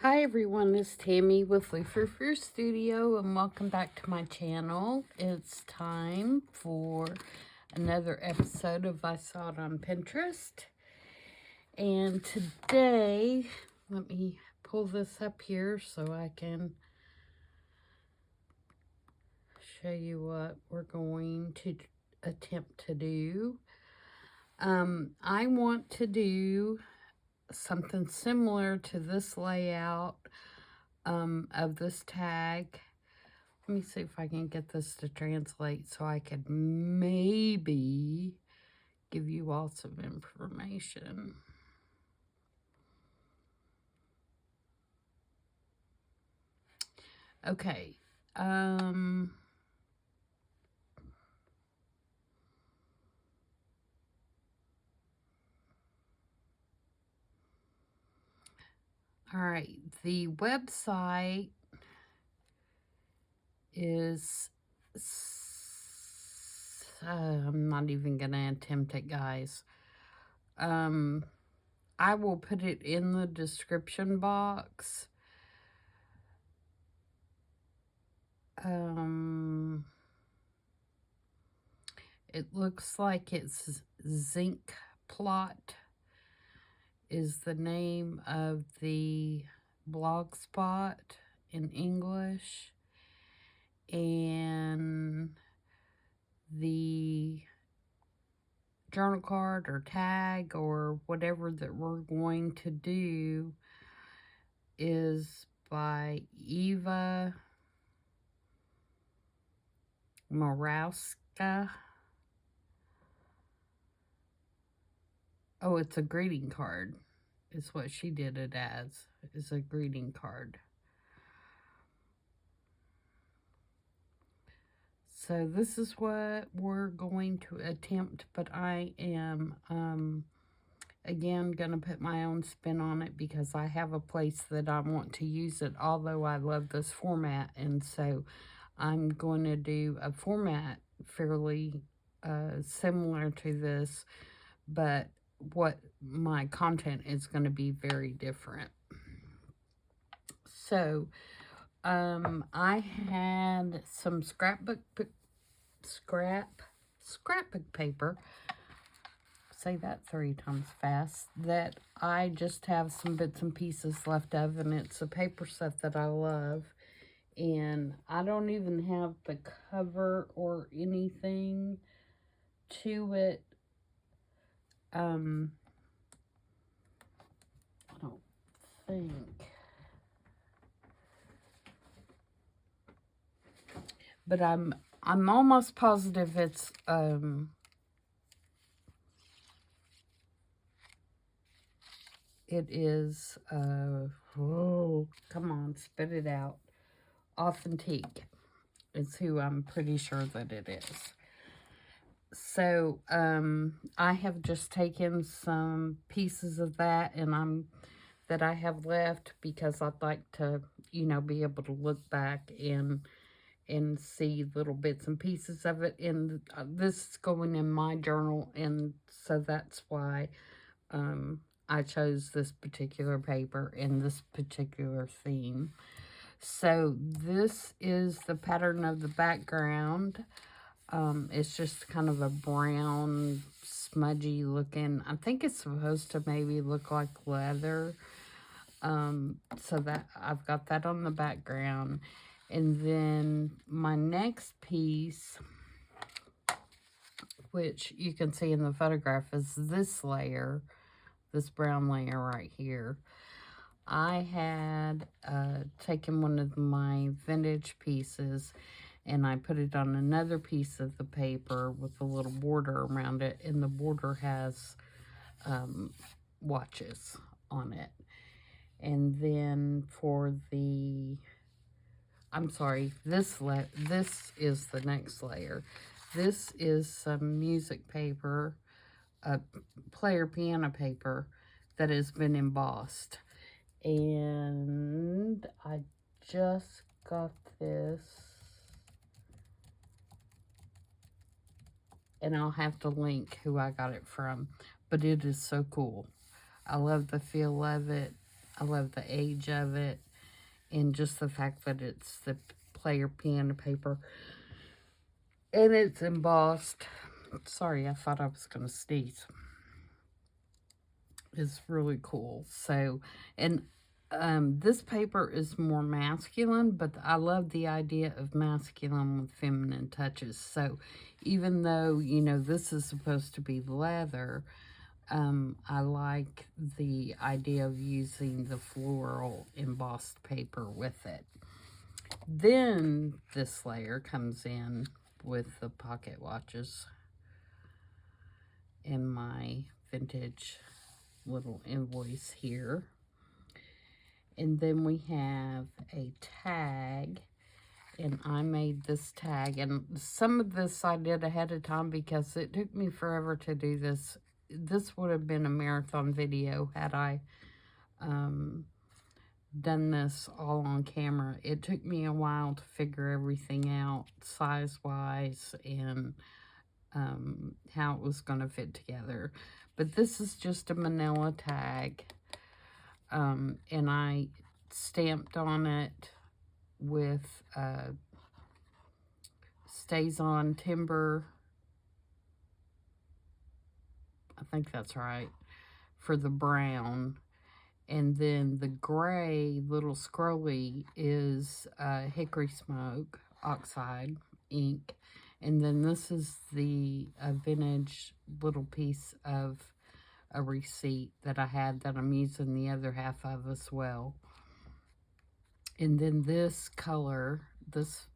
Hi everyone, it's Tammy with Frou-frou Studio and welcome back to my channel. It's time for another episode of I Saw It on Pinterest. And today, let me pull this up here so I can show you what we're going to attempt to do. I want to do something similar to this layout of this tag. Let me see if I can get this to translate so I could maybe give you all some information. Okay. All right. The website is... I'm not even going to attempt it, guys. I will put it in the description box. It looks like it's Zinc Plot is the name of the blog spot in English, and the journal card or tag or whatever that we're going to do is by Eva Morawska. Oh, it's a greeting card. Is what she did it as, is a greeting card. So this is what we're going to attempt, but I am, again, going to put my own spin on it because I have a place that I want to use it, although I love this format, and so I'm going to do a format fairly similar to this, but what my content is going to be very different. So, I had some scrapbook paper, say that 3 times fast, that I just have some bits and pieces left of, and it's a paper set that I love, and I don't even have the cover or anything to it. I don't think. But I'm almost positive it's it is oh, come on, spit it out. Authentique is who I'm pretty sure that it is. So I have just taken some pieces of that and that I have left because I'd like to, you know, be able to look back and see little bits and pieces of it. And this is going in my journal, and so that's why I chose this particular paper and this particular theme. So this is the pattern of the background. It's just kind of a brown, smudgy looking. I think it's supposed to maybe look like leather. So that I've got that on the background. And then my next piece, which you can see in the photograph, is this layer, this brown layer right here. I had taken one of my vintage pieces and I put it on another piece of the paper with a little border around it, and the border has watches on it. And then for the, I'm sorry, this is the next layer. This is some music paper, player piano paper that has been embossed. And I just got this, and I'll have to link who I got it from, but it is so cool. I love the feel of it. I love the age of it, and just the fact that it's the player piano paper. And it's embossed. Sorry, I thought I was going to sneeze. It's really cool. So, and this paper is more masculine, but I love the idea of masculine with feminine touches. So, even though, you know, this is supposed to be leather, I like the idea of using the floral embossed paper with it. Then this layer comes in with the pocket watches and my vintage little invoice here. And then we have a tag, and I made this tag, and some of this I did ahead of time because it took me forever to do this. This would have been a marathon video had I done this all on camera. It took me a while to figure everything out size-wise and how it was going to fit together. But this is just a manila tag, and I stamped on it with stays on timber. I think that's right, for the brown. And then the gray little scrolly is hickory smoke oxide ink. And then this is the vintage little piece of a receipt that I had that I'm using the other half of as well. And then this color, this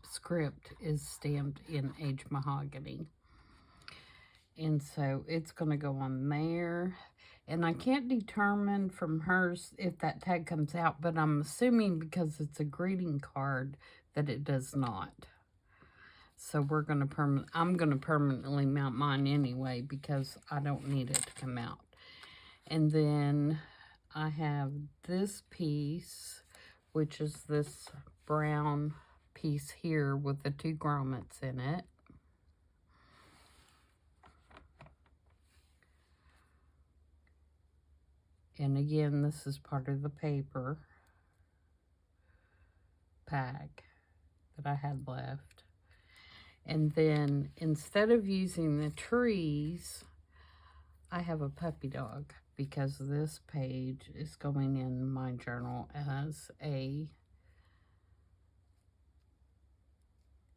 script is stamped in aged mahogany. And so it's going to go on there. And I can't determine from hers if that tag comes out, but I'm assuming because it's a greeting card that it does not. So we're going to I'm going to permanently mount mine anyway because I don't need it to come out. And then I have this piece, which is this brown piece here with the 2 grommets in it. And again, this is part of the paper pack that I had left. And then instead of using the trees, I have a puppy dog because this page is going in my journal as a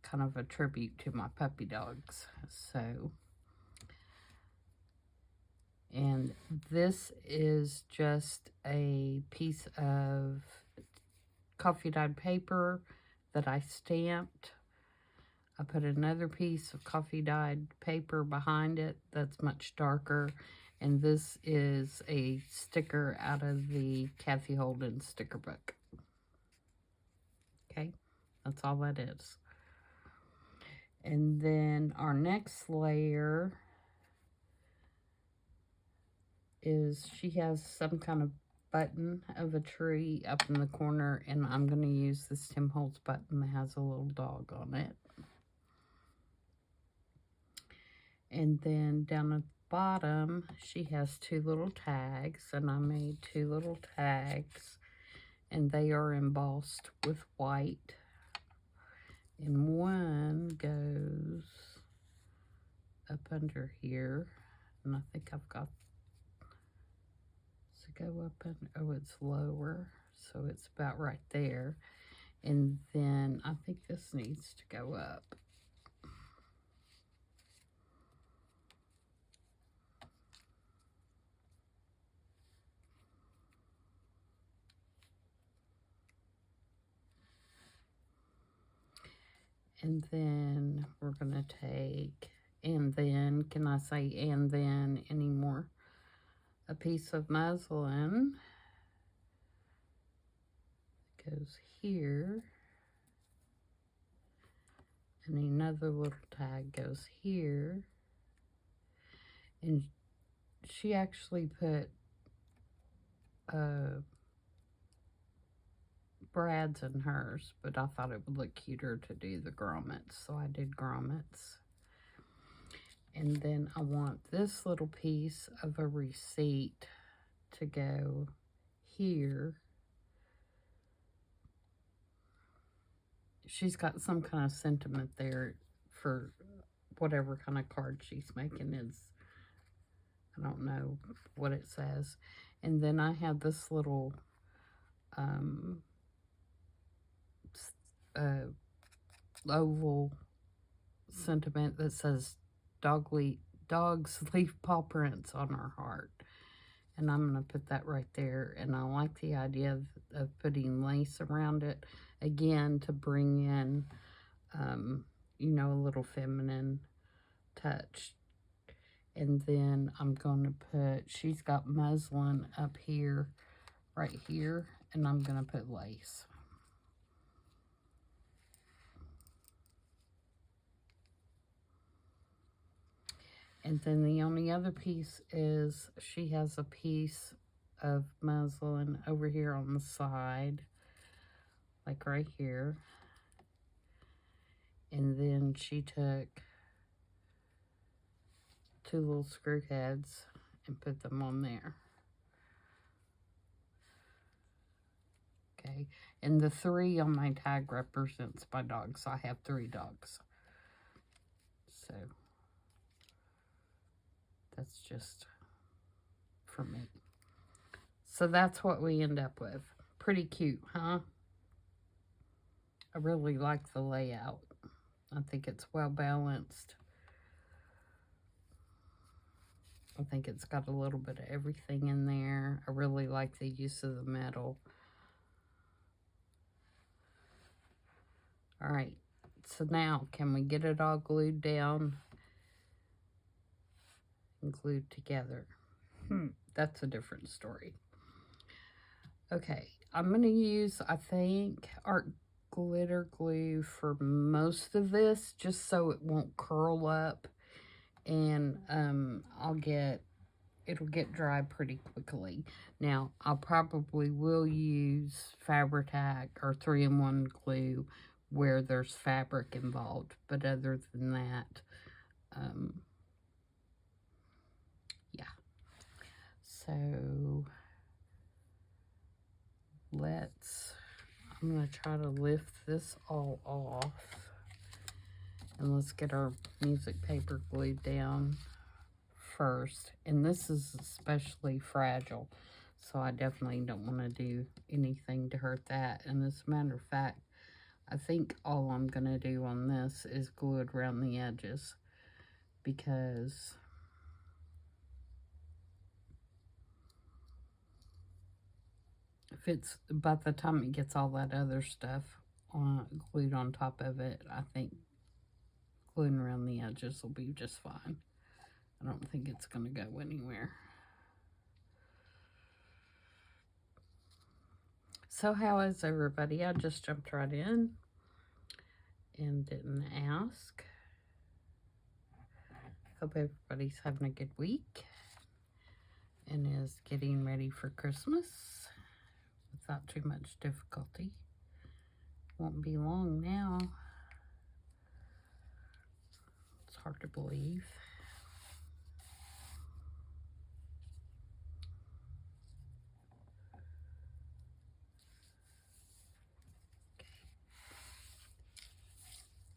kind of a tribute to my puppy dogs. So, and this is just a piece of coffee dyed paper that I stamped. I put another piece of coffee dyed paper behind it that's much darker. And this is a sticker out of the Kathy Holden sticker book. Okay, that's all that is. And then our next layer is she has some kind of button of a tree up in the corner, and I'm going to use this Tim Holtz button that has a little dog on it. And then down at the bottom, she has 2 little tags, and I made 2 little tags, and they are embossed with white. And one goes up under here, and I think I've got to go up and, oh, it's lower, so it's about right there. And then I think this needs to go up. And then we're going to take, and then, can I say and then anymore? A piece of muslin goes here. And another little tag goes here. And she actually put brads in hers, but I thought it would look cuter to do the grommets, so I did grommets. And then I want this little piece of a receipt to go here, she's got some kind of sentiment there for whatever kind of card she's making. I don't know what it says. And then I have this little oval sentiment that says dogs leave paw prints on our heart. And I'm going to put that right there. And I like the idea of putting lace around it, again, to bring in, you know, a little feminine touch. And then I'm going to put, she's got muslin up here, right here, and I'm going to put lace. And then the only other piece is she has a piece of muslin over here on the side, like right here. And then she took 2 little screw heads and put them on there. Okay, and the 3 on my tag represents my dogs. I have 3 dogs. So that's just for me. So that's what we end up with. Pretty cute, huh? I really like the layout. I think it's well balanced. I think it's got a little bit of everything in there. I really like the use of the metal. All right, so now can we get it all glued down and glued together? That's a different story. Okay, I'm going to use, I think, art glitter glue for most of this, just so it won't curl up, and it'll get dry pretty quickly. Now, I probably will use Fabri-Tac or 3-in-1 glue where there's fabric involved, but other than that, yeah. So I'm going to try to lift this all off, and let's get our music paper glued down first. And this is especially fragile, so I definitely don't want to do anything to hurt that. And as a matter of fact, I think all I'm going to do on this is glue it around the edges, because if it's, by the time it gets all that other stuff glued on top of it, I think gluing around the edges will be just fine. I don't think it's going to go anywhere. So how is everybody? I just jumped right in and didn't ask. Hope everybody's having a good week and is getting ready for Christmas without too much difficulty. Won't be long now. It's hard to believe.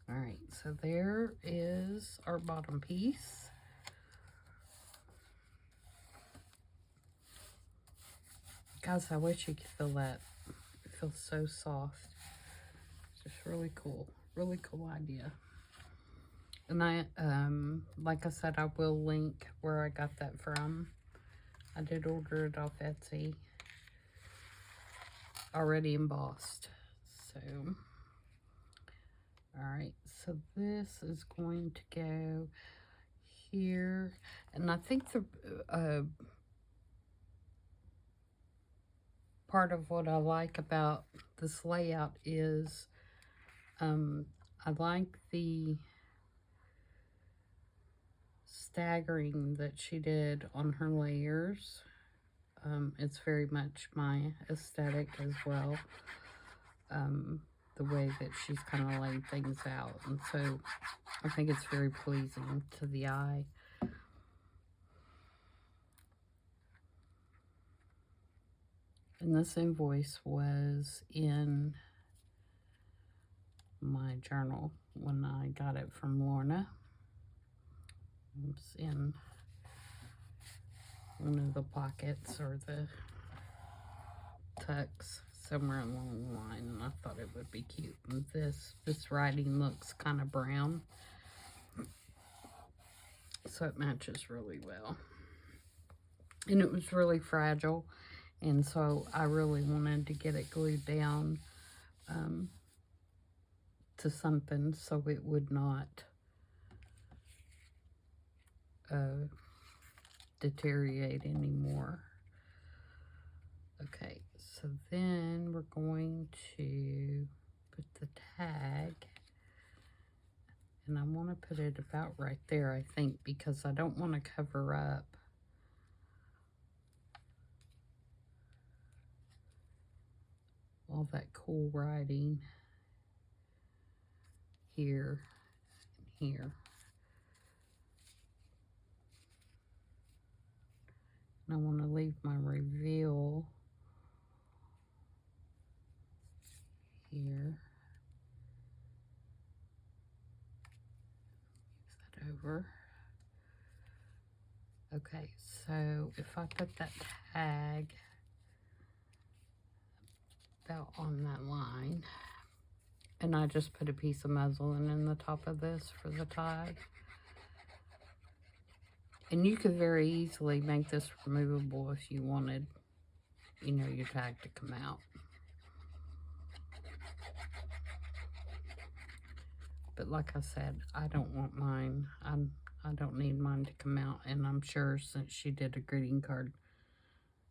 All right, so there is our bottom piece. Guys, I wish you could feel that. It feels so soft. It's just really cool idea. And I, like I said, I will link where I got that from. I did order it off Etsy, already embossed. So, all right, so this is going to go here. And I think the part of what I like about this layout is I like the staggering that she did on her layers. It's very much my aesthetic as well. The way that she's kind of laid things out. And so I think it's very pleasing to the eye. And this invoice was in my journal when I got it from Lorna. It was in one of the pockets or the tucks somewhere along the line, and I thought it would be cute. And this writing looks kind of brown, so it matches really well. And it was really fragile, and so I really wanted to get it glued down to something so it would not deteriorate anymore. Okay, so then we're going to put the tag, and I want to put it about right there, I think, because I don't want to cover up all that cool writing here and here. And I want to leave my reveal here. Move that over. Okay, so if I put that tag about on that line, and I just put a piece of muslin in the top of this for the tag. And you could very easily make this removable if you wanted, you know, your tag to come out. But like I said, I don't want mine. I don't need mine to come out. And I'm sure since she did a greeting card,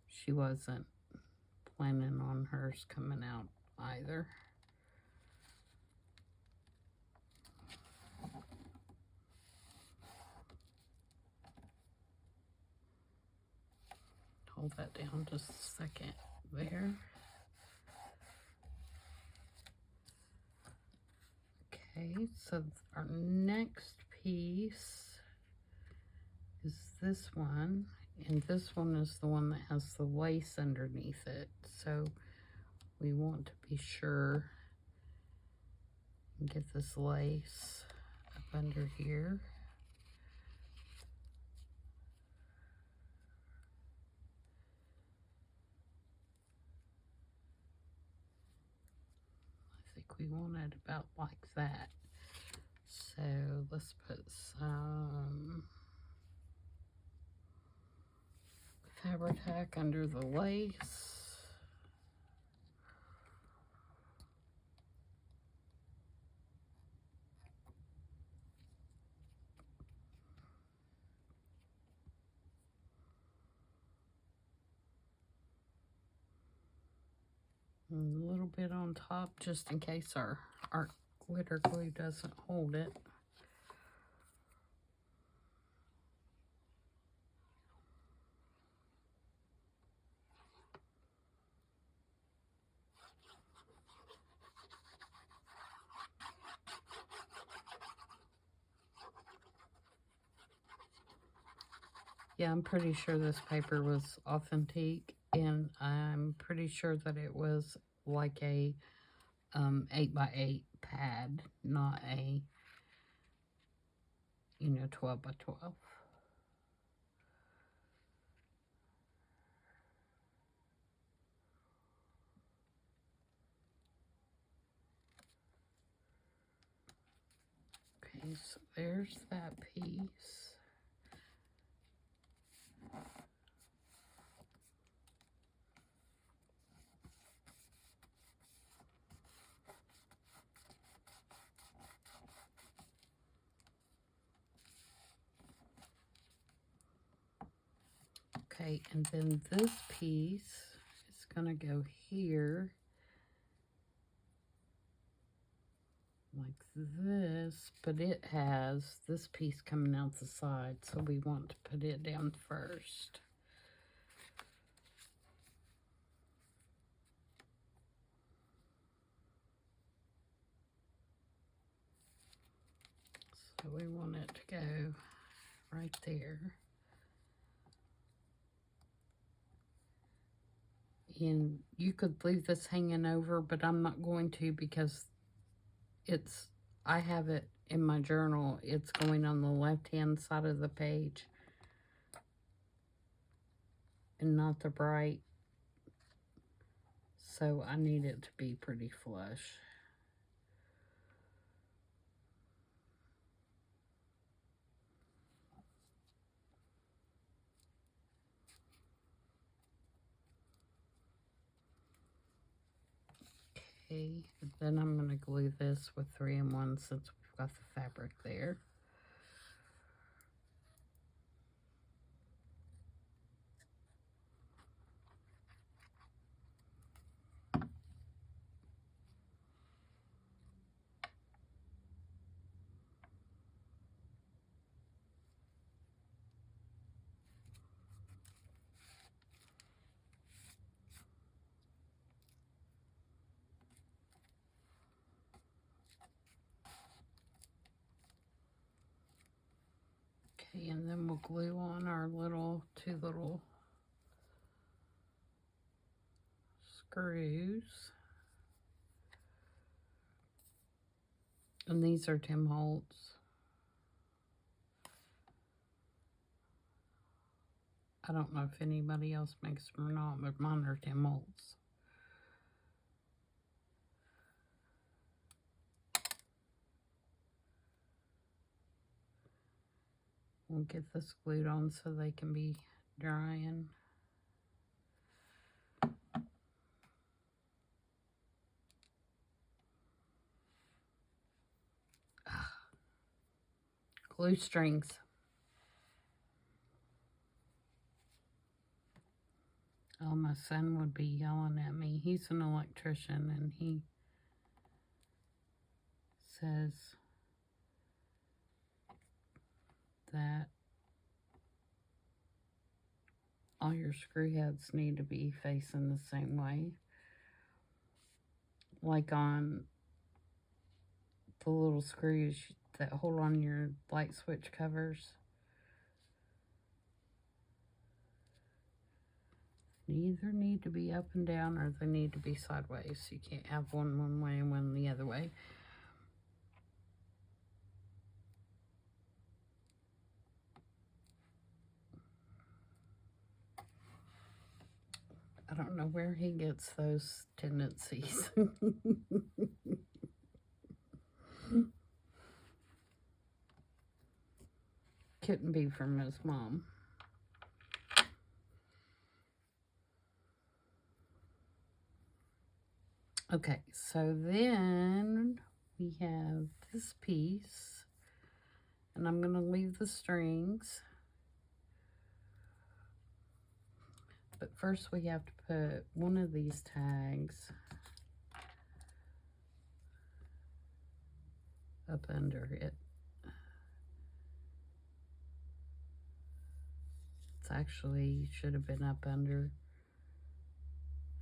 she wasn't planning on hers coming out either. Hold that down just a second there. Okay, so our next piece is this one, and this one is the one that has the lace underneath it. So we want to be sure and get this lace up under here. We want it about like that. So let's put some Fabri-Tac under the lace. And a little bit on top just in case our glitter glue doesn't hold it. Yeah, I'm pretty sure this paper was authentic, and I'm pretty sure that it was like a 8x8 pad, not a, you know, 12x12. Okay, so there's that piece. Okay, and then this piece is going to go here like this, but it has this piece coming out the side, so we want to put it down first. So we want it to go right there. And you could leave this hanging over, but I'm not going to because I have it in my journal. It's going on the left-hand side of the page and not the right. So I need it to be pretty flush. Okay, then I'm going to glue this with 3-in-1 since we've got the fabric there. Okay, and then we'll glue on our two little screws. And these are Tim Holtz. I don't know if anybody else makes them or not, but mine are Tim Holtz. We'll get this glued on so they can be drying. Glue strings. Oh, my son would be yelling at me. He's an electrician, and he says that all your screw heads need to be facing the same way. Like on the little screws that hold on your light switch covers. They either need to be up and down or they need to be sideways. You can't have one way and one the other way. I don't know where he gets those tendencies. Couldn't be from his mom. Okay, so then we have this piece, and I'm going to leave the strings. But first we have to put one of these tags up under it. It's actually should have been up under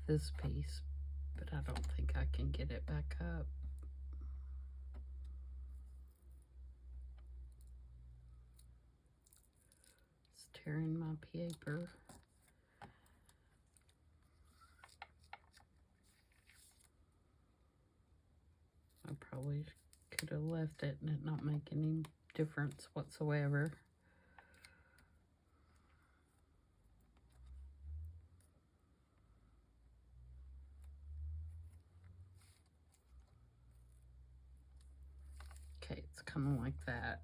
this piece, but I don't think I can get it back up. It's tearing my paper. I probably could have left it and it not make any difference whatsoever. Okay, it's kind of like that.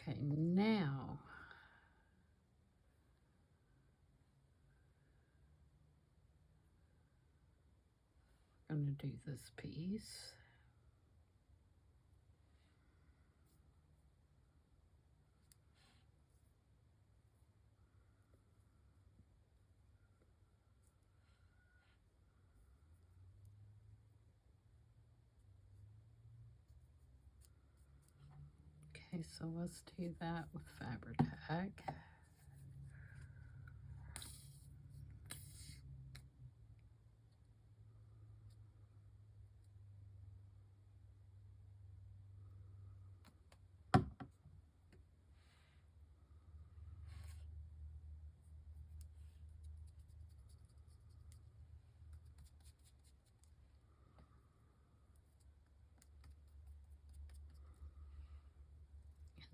Okay, now I'm going to do this piece. Okay, so let's do that with Fabri-Tac.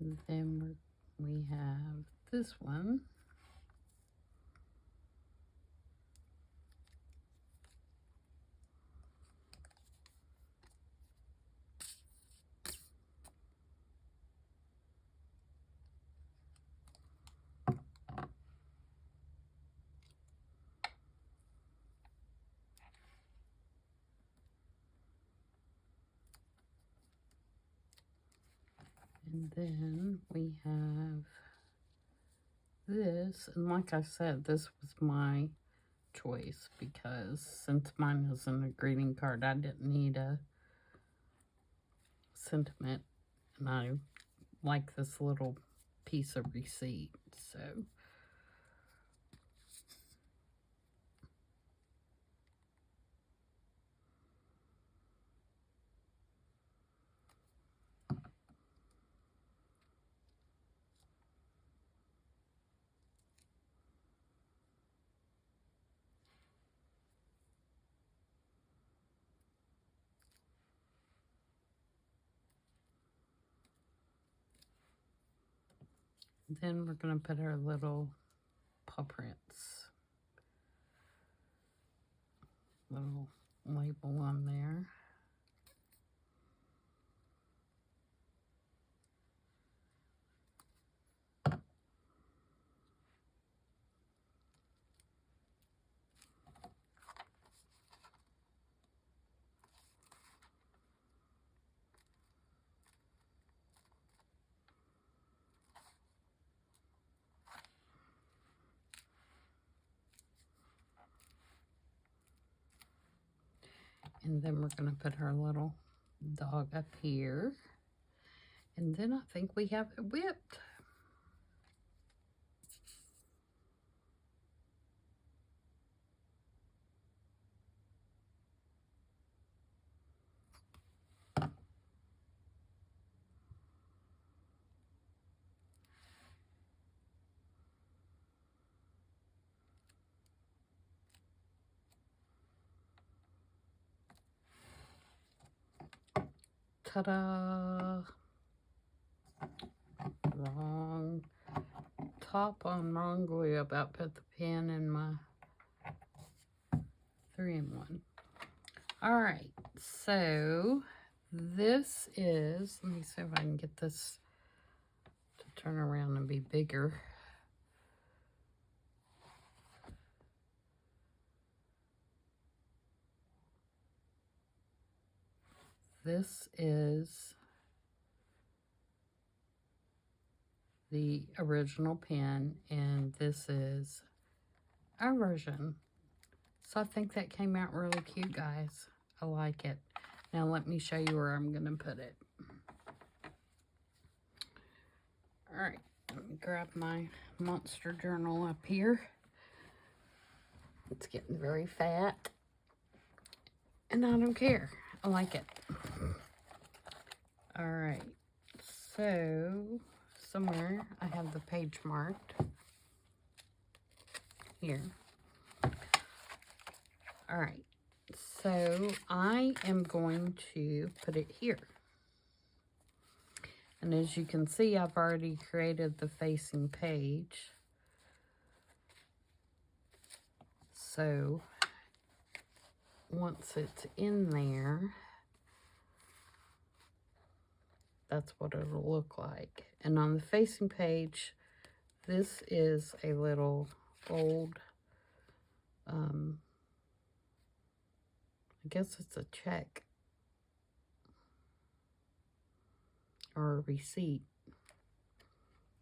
And then we have this one. And then we have this. And like I said, this was my choice because since mine isn't a greeting card, I didn't need a sentiment. And I like this little piece of receipt. So then we're going to put our little paw prints, little label on there. And then we're going to put our little dog up here. And then I think we have it whipped. Ta-da! Wrong top on wrong glue. About put the pen in my 3-in-1. All right, so this is, let me see if I can get this to turn around and be bigger. This is the original pen, and this is our version. So I think that came out really cute, guys. I like it. Now let me show you where I'm going to put it. All right, let me grab my monster journal up here. It's getting very fat, and I don't care. I like it. All right, so somewhere I have the page marked here. All right, so I am going to put it here. And as you can see, I've already created the facing page. So once it's in there, that's what it'll look like. And on the facing page, this is a little old, I guess it's a check or a receipt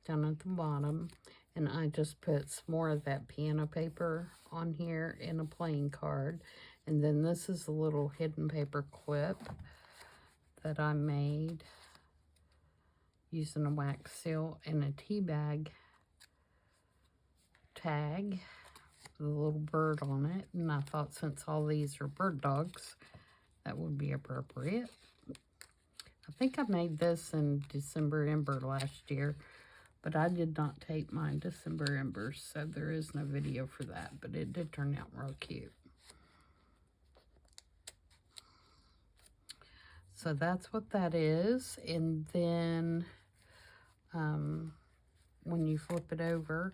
down at the bottom. And I just put some more of that piano paper on here in a playing card. And then this is a little hidden paper clip that I made using a wax seal and a tea bag tag with a little bird on it. And I thought since all these are bird dogs, that would be appropriate. I think I made this in December Ember last year, but I did not tape my December Embers, so there is no video for that, but it did turn out real cute. So that's what that is. And then when you flip it over,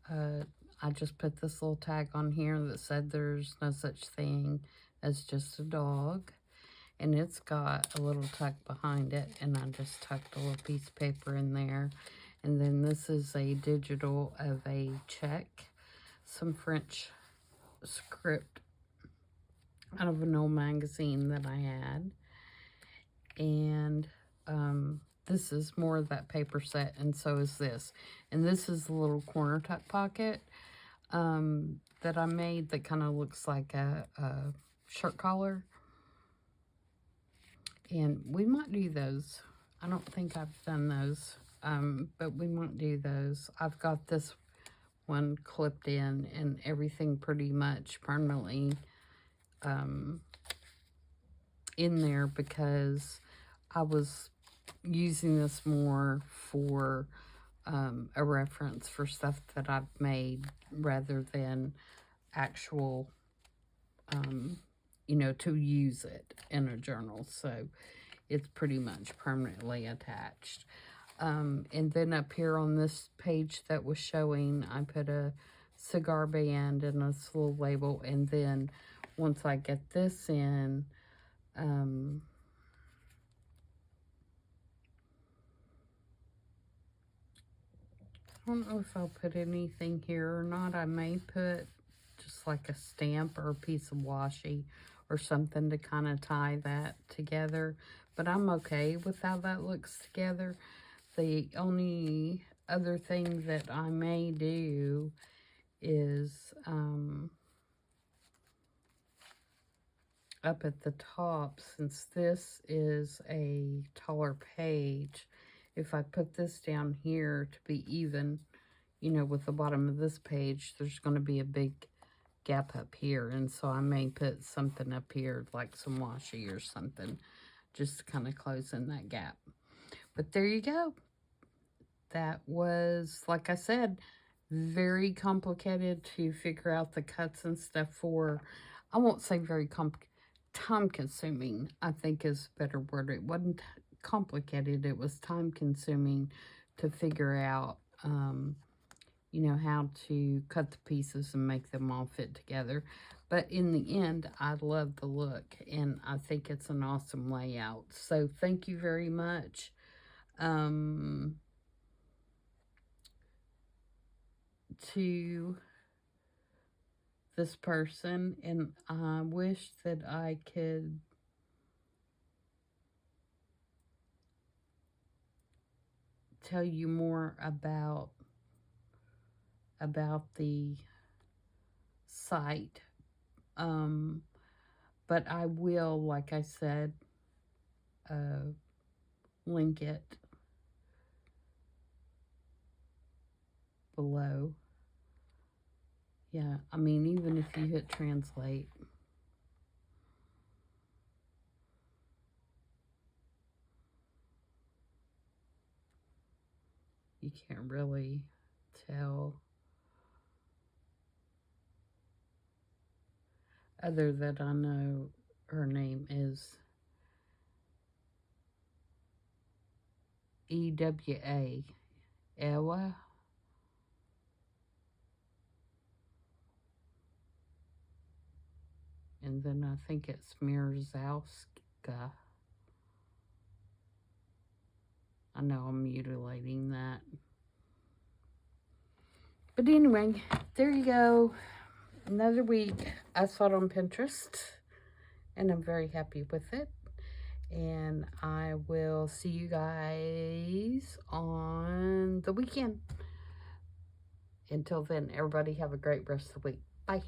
I just put this little tag on here that said there's no such thing as just a dog. And it's got a little tuck behind it, and I just tucked a little piece of paper in there. And then this is a digital of a check, some French script out of an old magazine that I had. And this is more of that paper set, and so is this. And this is a little corner tuck pocket that I made that kind of looks like a shirt collar. And we might do those. I don't think I've done those, but we might do those. I've got this one clipped in and everything pretty much permanently in there because I was using this more for a reference for stuff that I've made rather than actual you know, to use it in a journal. So it's pretty much permanently attached. And then up here on this page that was showing, I put a cigar band and a little label. And then once I get this in, I don't know if I'll put anything here or not. I may put just like a stamp or a piece of washi or something to kind of tie that together. But I'm okay with how that looks together. The only other thing that I may do is up at the top, since this is a taller page, if I put this down here to be even, you know, with the bottom of this page, there's going to be a big gap up here, and so I may put something up here like some washi or something just to kind of close in that gap. But there you go. That was, like I said, very complicated to figure out the cuts and stuff for. I won't say very time consuming, I think is a better word. It wasn't complicated, it was time consuming to figure out you know, how to cut the pieces and make them all fit together. But in the end, I love the look, and I think it's an awesome layout. So thank you very much. To this person, and I wish that I could tell you more about the site, but I will, like I said, link it below. Yeah, I mean, even if you hit translate, you can't really tell, other than I know her name is EWA, Ewa. And then I think it's Mirzowska. I know I'm mutilating that. But anyway, there you go. Another week I saw it on Pinterest, and I'm very happy with it. And I will see you guys on the weekend. Until then, everybody have a great rest of the week. Bye.